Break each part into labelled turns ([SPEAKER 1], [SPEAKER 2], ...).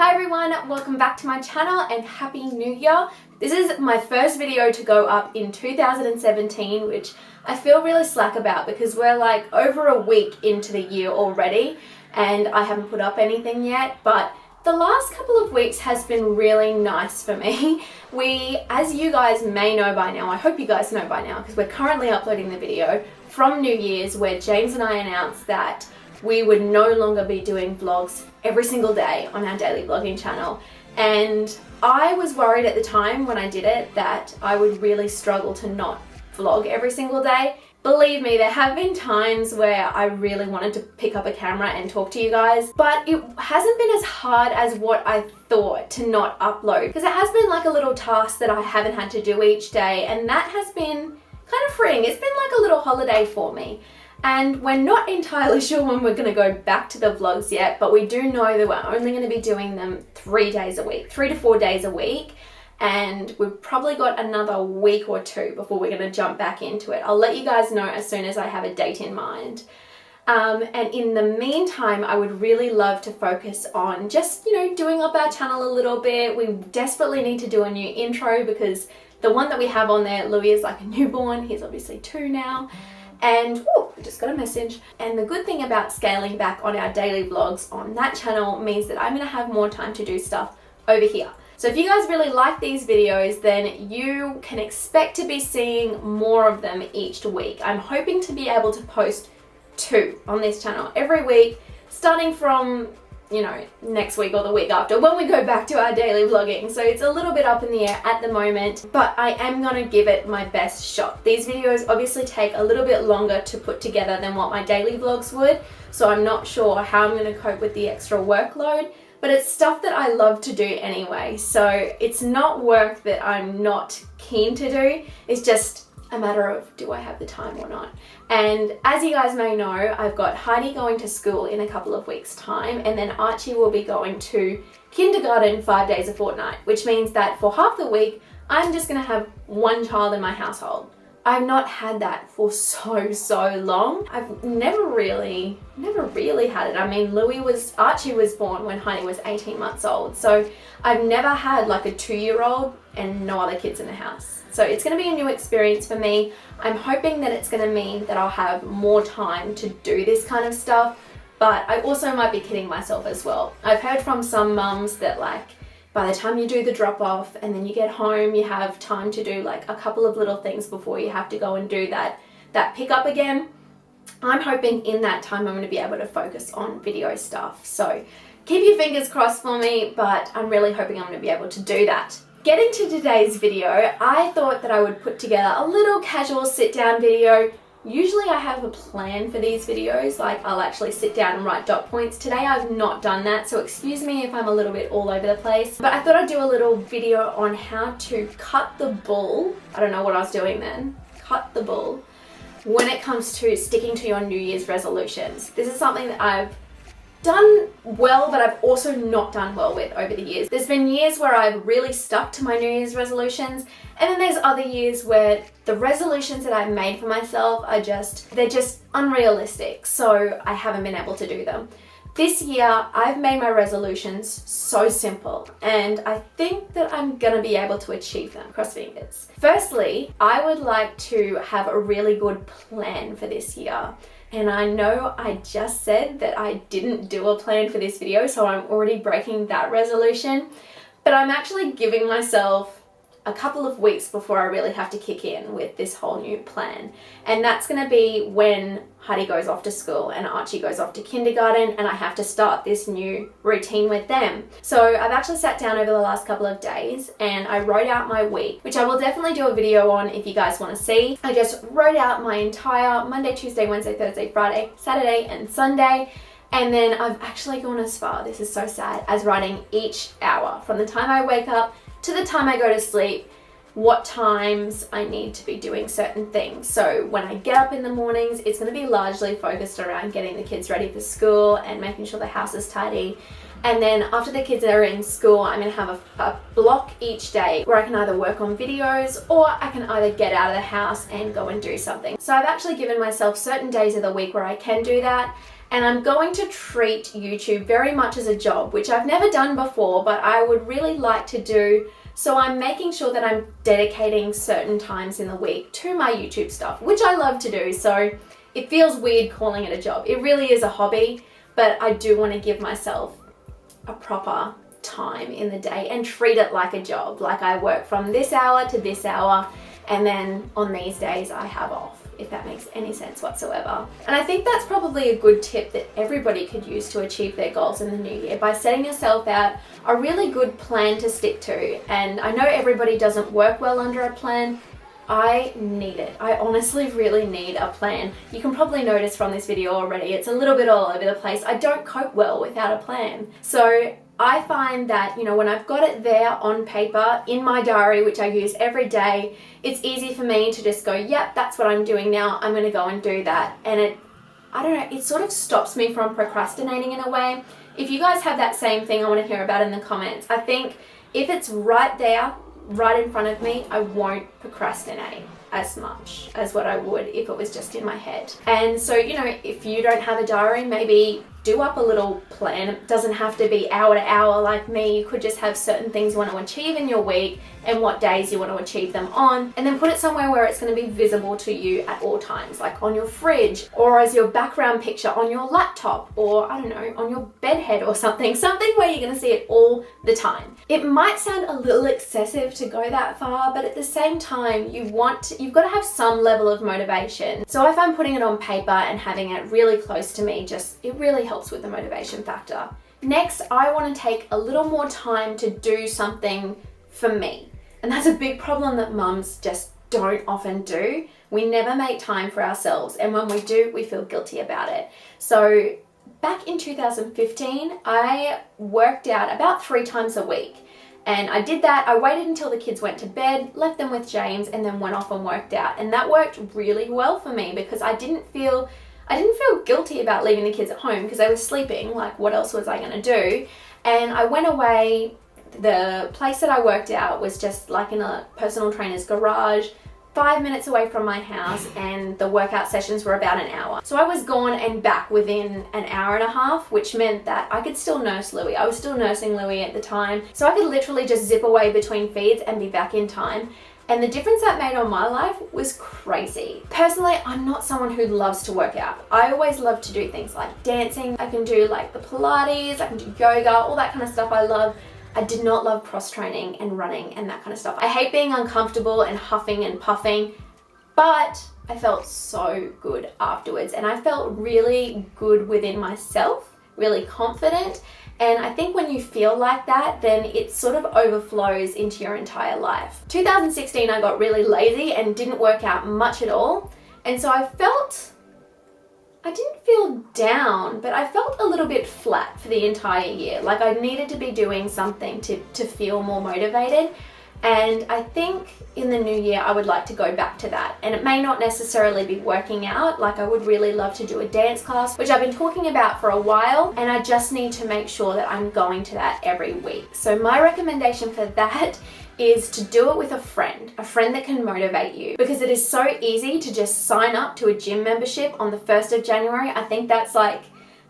[SPEAKER 1] Hi everyone, welcome back to my channel and Happy New Year. This is my first video to go up in 2017, which I feel really slack about because we're like over a week into the year already and I haven't put up anything yet, but the last couple of weeks has been really nice for me. As you guys may know by now, I hope you guys know by now because we're currently uploading the video from New Year's where James and I announced that we would no longer be doing vlogs every single day on our daily vlogging channel. And I was worried at the time when I did it that I would really struggle to not vlog every single day. Believe me, there have been times where I really wanted to pick up a camera and talk to you guys, but it hasn't been as hard as what I thought to not upload, because it has been like a little task that I haven't had to do each day, and that has been kind of freeing. It's been like a little holiday for me. And we're not entirely sure when we're going to go back to the vlogs yet, but we do know that we're only going to be doing them 3 days a week, 3 to 4 days a week. And we've probably got another week or two before we're going to jump back into it. I'll let you guys know as soon as I have a date in mind. And in the meantime, I would really love to focus on just, doing up our channel a little bit. We desperately need to do a new intro because the one that we have on there, Louis, is like a newborn. He's obviously 2 now. And I just got a message. And the good thing about scaling back on our daily vlogs on that channel means that I'm going to have more time to do stuff over here. So if you guys really like these videos, then you can expect to be seeing more of them each week. I'm hoping to be able to post 2 on this channel every week, starting from next week or the week after when we go back to our daily vlogging. So it's a little bit up in the air at the moment, but I am gonna give it my best shot. These videos obviously take a little bit longer to put together than what my daily vlogs would, so I'm not sure how I'm gonna cope with the extra workload, but it's stuff that I love to do anyway. So it's not work that I'm not keen to do, it's just a matter of do I have the time or not. And as you guys may know, I've got Heidi going to school in a couple of weeks' time, and then Archie will be going to kindergarten 5 days a fortnight, which means that for half the week, I'm just gonna have 1 child in my household. I've not had that for so long. I've never really had it. I mean, Archie was born when Heidi was 18 months old. So I've never had like a 2-year-old and no other kids in the house. So it's gonna be a new experience for me. I'm hoping that it's gonna mean that I'll have more time to do this kind of stuff, but I also might be kidding myself as well. I've heard from some mums that by the time you do the drop off and then you get home, you have time to do like a couple of little things before you have to go and do that pickup again. I'm hoping in that time I'm going to be able to focus on video stuff. So keep your fingers crossed for me, but I'm really hoping I'm going to be able to do that. Getting to today's video, I thought that I would put together a little casual sit down video. Usually I have a plan for these videos, like I'll actually sit down and write dot points. Today I've not done that, so excuse me if I'm a little bit all over the place. But I thought I'd do a little video on how to cut the bull. I don't know what I was doing then. Cut the bull when it comes to sticking to your New Year's resolutions. This is something that I've done well, but I've also not done well with over the years. There's been years where I've really stuck to my New Year's resolutions, and then there's other years where the resolutions that I've made for myself are they're just unrealistic, so I haven't been able to do them. This year, I've made my resolutions so simple, and I think that I'm gonna be able to achieve them, cross fingers. Firstly, I would like to have a really good plan for this year. And I know I just said that I didn't do a plan for this video, so I'm already breaking that resolution, but I'm actually giving myself a couple of weeks before I really have to kick in with this whole new plan. And that's gonna be when Heidi goes off to school and Archie goes off to kindergarten, and I have to start this new routine with them. So I've actually sat down over the last couple of days and I wrote out my week, which I will definitely do a video on if you guys wanna see. I just wrote out my entire Monday, Tuesday, Wednesday, Thursday, Friday, Saturday, and Sunday. And then I've actually gone as far, this is so sad, as writing each hour from the time I wake up to the time I go to sleep, what times I need to be doing certain things. So when I get up in the mornings, it's going to be largely focused around getting the kids ready for school and making sure the house is tidy. And then after the kids are in school, I'm going to have a block each day where I can either work on videos or I can either get out of the house and go and do something. So I've actually given myself certain days of the week where I can do that. And I'm going to treat YouTube very much as a job, which I've never done before, but I would really like to do. So I'm making sure that I'm dedicating certain times in the week to my YouTube stuff, which I love to do. So it feels weird calling it a job. It really is a hobby, but I do want to give myself a proper time in the day and treat it like a job. Like I work from this hour to this hour, and then on these days I have off, if that makes any sense whatsoever. And I think that's probably a good tip that everybody could use to achieve their goals in the new year, by setting yourself out a really good plan to stick to. And I know everybody doesn't work well under a plan. I need it. I honestly really need a plan. You can probably notice from this video already, it's a little bit all over the place. I don't cope well without a plan. So I find that, you know, when I've got it there on paper in my diary, which I use every day, it's easy for me to just go, yep, that's what I'm doing now. I'm going to go and do that. And I don't know, it sort of stops me from procrastinating in a way. If you guys have that same thing, I want to hear about it in the comments. I think if it's right there, right in front of me, I won't procrastinate as much as what I would if it was just in my head. And so, you know, if you don't have a diary, maybe do up a little plan. It doesn't have to be hour to hour like me. You could just have certain things you want to achieve in your week and what days you want to achieve them on, and then put it somewhere where it's going to be visible to you at all times, like on your fridge or as your background picture on your laptop, or I don't know, on your bed head or something where you're going to see it all the time. It might sound a little excessive to go that far, but at the same time, you've got to have some level of motivation. So if I'm putting it on paper and having it really close to me, it really helps with the motivation factor. Next, I want to take a little more time to do something for me. And that's a big problem that mums just don't often do. We never make time for ourselves, and when we do, we feel guilty about it. So back in 2015, I worked out about 3 times a week. And I did that. I waited until the kids went to bed, left them with James, and then went off and worked out. And that worked really well for me because I didn't feel guilty about leaving the kids at home because they were sleeping. Like, what else was I going to do? And I went away. The place that I worked out was just like in a personal trainer's garage, 5 minutes away from my house, and the workout sessions were about an hour. So I was gone and back within an hour and a half, which meant that I could still nurse Louie. I was still nursing Louie at the time. So I could literally just zip away between feeds and be back in time. And the difference that made on my life was crazy. Personally, I'm not someone who loves to work out. I always love to do things like dancing. I can do like the Pilates, I can do yoga, all that kind of stuff I love. I did not love cross training and running and that kind of stuff. I hate being uncomfortable and huffing and puffing, but I felt so good afterwards, and I felt really good within myself, really confident. And I think when you feel like that, then it sort of overflows into your entire life. 2016, I got really lazy and didn't work out much at all. And so I didn't feel down, but I felt a little bit flat for the entire year. Like I needed to be doing something to feel more motivated. And I think in the new year, I would like to go back to that. And it may not necessarily be working out. Like I would really love to do a dance class, which I've been talking about for a while. And I just need to make sure that I'm going to that every week. So my recommendation for that is to do it with a friend that can motivate you, because it is so easy to just sign up to a gym membership on the 1st of January. I think that's like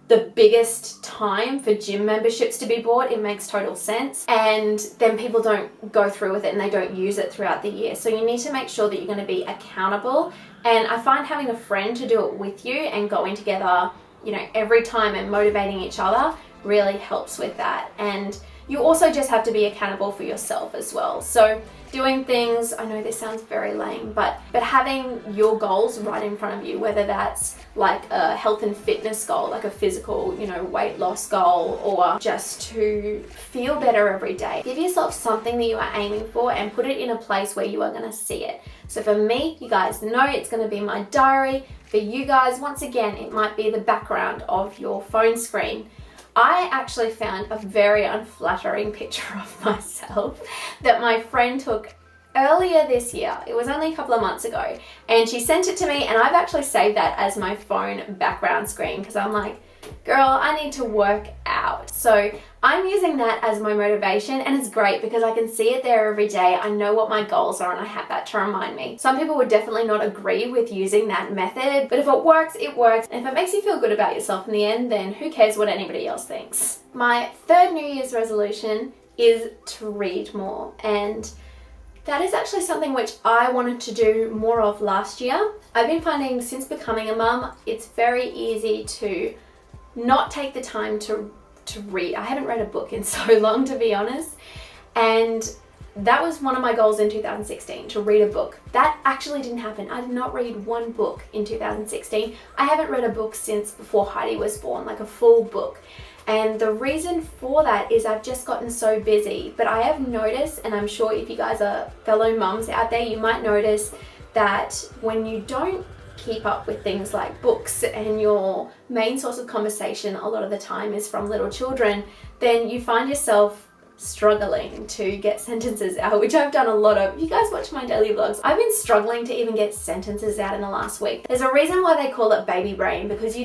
[SPEAKER 1] the biggest time for gym memberships to be bought. It makes total sense. And then people don't go through with it and they don't use it throughout the year. So you need to make sure that you're going to be accountable. And I find having a friend to do it with you and going together, you know, every time and motivating each other really helps with that. And you also just have to be accountable for yourself as well. So doing things, I know this sounds very lame, but having your goals right in front of you, whether that's like a health and fitness goal, like a physical, you know, weight loss goal, or just to feel better every day. Give yourself something that you are aiming for and put it in a place where you are going to see it. So for me, you guys know it's going to be my diary. For you guys, once again, it might be the background of your phone screen. I actually found a very unflattering picture of myself that my friend took earlier this year. It was only a couple of months ago, and she sent it to me, and I've actually saved that as my phone background screen because I'm like, girl, I need to work out. So I'm using that as my motivation, and it's great because I can see it there every day. I know what my goals are and I have that to remind me. Some people would definitely not agree with using that method, but if it works, it works. And if it makes you feel good about yourself in the end, then who cares what anybody else thinks? My third New Year's resolution is to read more, and that is actually something which I wanted to do more of last year. I've been finding since becoming a mum, it's very easy to not take the time to read. I haven't read a book in so long, to be honest, and that was one of my goals in 2016, to read a book. That actually didn't happen. I did not read one book in 2016. I haven't read a book since before Heidi was born, like a full book. And the reason for that is I've just gotten so busy. But I have noticed, and I'm sure if you guys are fellow mums out there, you might notice that when you don't keep up with things like books and your main source of conversation a lot of the time is from little children, then you find yourself struggling to get sentences out, which I've done a lot of. You guys watch my daily vlogs. I've been struggling to even get sentences out in the last week. There's a reason why they call it baby brain, because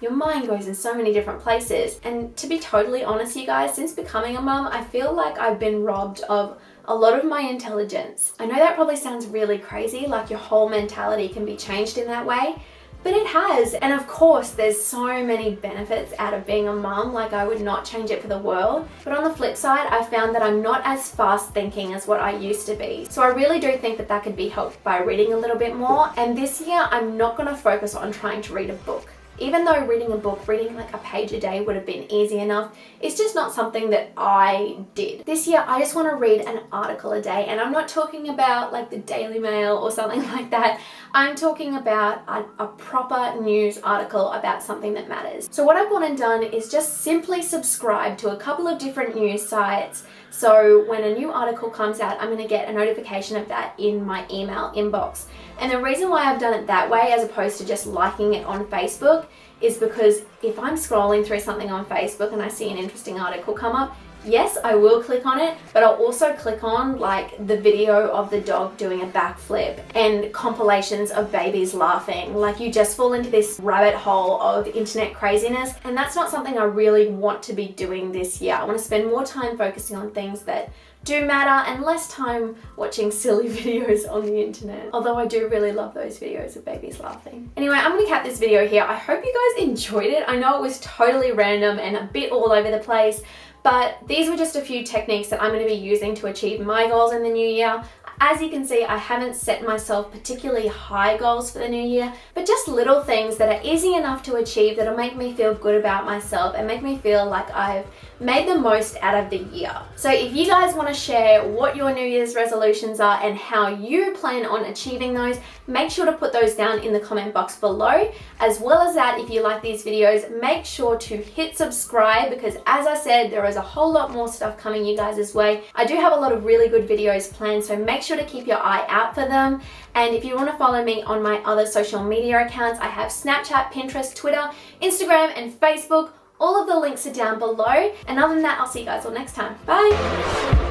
[SPEAKER 1] your mind goes in so many different places. And to be totally honest, you guys, since becoming a mum, I feel like I've been robbed of a lot of my intelligence. I know that probably sounds really crazy, like your whole mentality can be changed in that way, but it has. And of course, there's so many benefits out of being a mum, like I would not change it for the world. But on the flip side, I found that I'm not as fast thinking as what I used to be. So I really do think that that could be helped by reading a little bit more. And this year, I'm not gonna focus on trying to read a book. Even though reading a book, reading like a page a day would have been easy enough, it's just not something that I did. This year, I just want to read an article a day, and I'm not talking about like the Daily Mail or something like that. I'm talking about a proper news article about something that matters. So what I've gone and done is just simply subscribe to a couple of different news sites. So when a new article comes out, I'm going to get a notification of that in my email inbox. And the reason why I've done it that way as opposed to just liking it on Facebook is because if I'm scrolling through something on Facebook and I see an interesting article come up, yes, I will click on it, but I'll also click on like the video of the dog doing a backflip and compilations of babies laughing. Like, you just fall into this rabbit hole of internet craziness, and that's not something I really want to be doing this year. I want to spend more time focusing on things that do matter and less time watching silly videos on the internet. Although I do really love those videos of babies laughing. Anyway, I'm gonna cap this video here. I hope you guys enjoyed it. I know it was totally random and a bit all over the place, but these were just a few techniques that I'm going to be using to achieve my goals in the new year. As you can see, I haven't set myself particularly high goals for the new year, but just little things that are easy enough to achieve that'll make me feel good about myself and make me feel like I've made the most out of the year. So if you guys want to share what your New Year's resolutions are and how you plan on achieving those, make sure to put those down in the comment box below. As well as that, if you like these videos, make sure to hit subscribe, because as I said, there is a whole lot more stuff coming you guys' way. I do have a lot of really good videos planned, so make sure to keep your eye out for them. And if you want to follow me on my other social media accounts, I have Snapchat, Pinterest, Twitter, Instagram, and Facebook. All of the links are down below. And other than that, I'll see you guys all next time. Bye!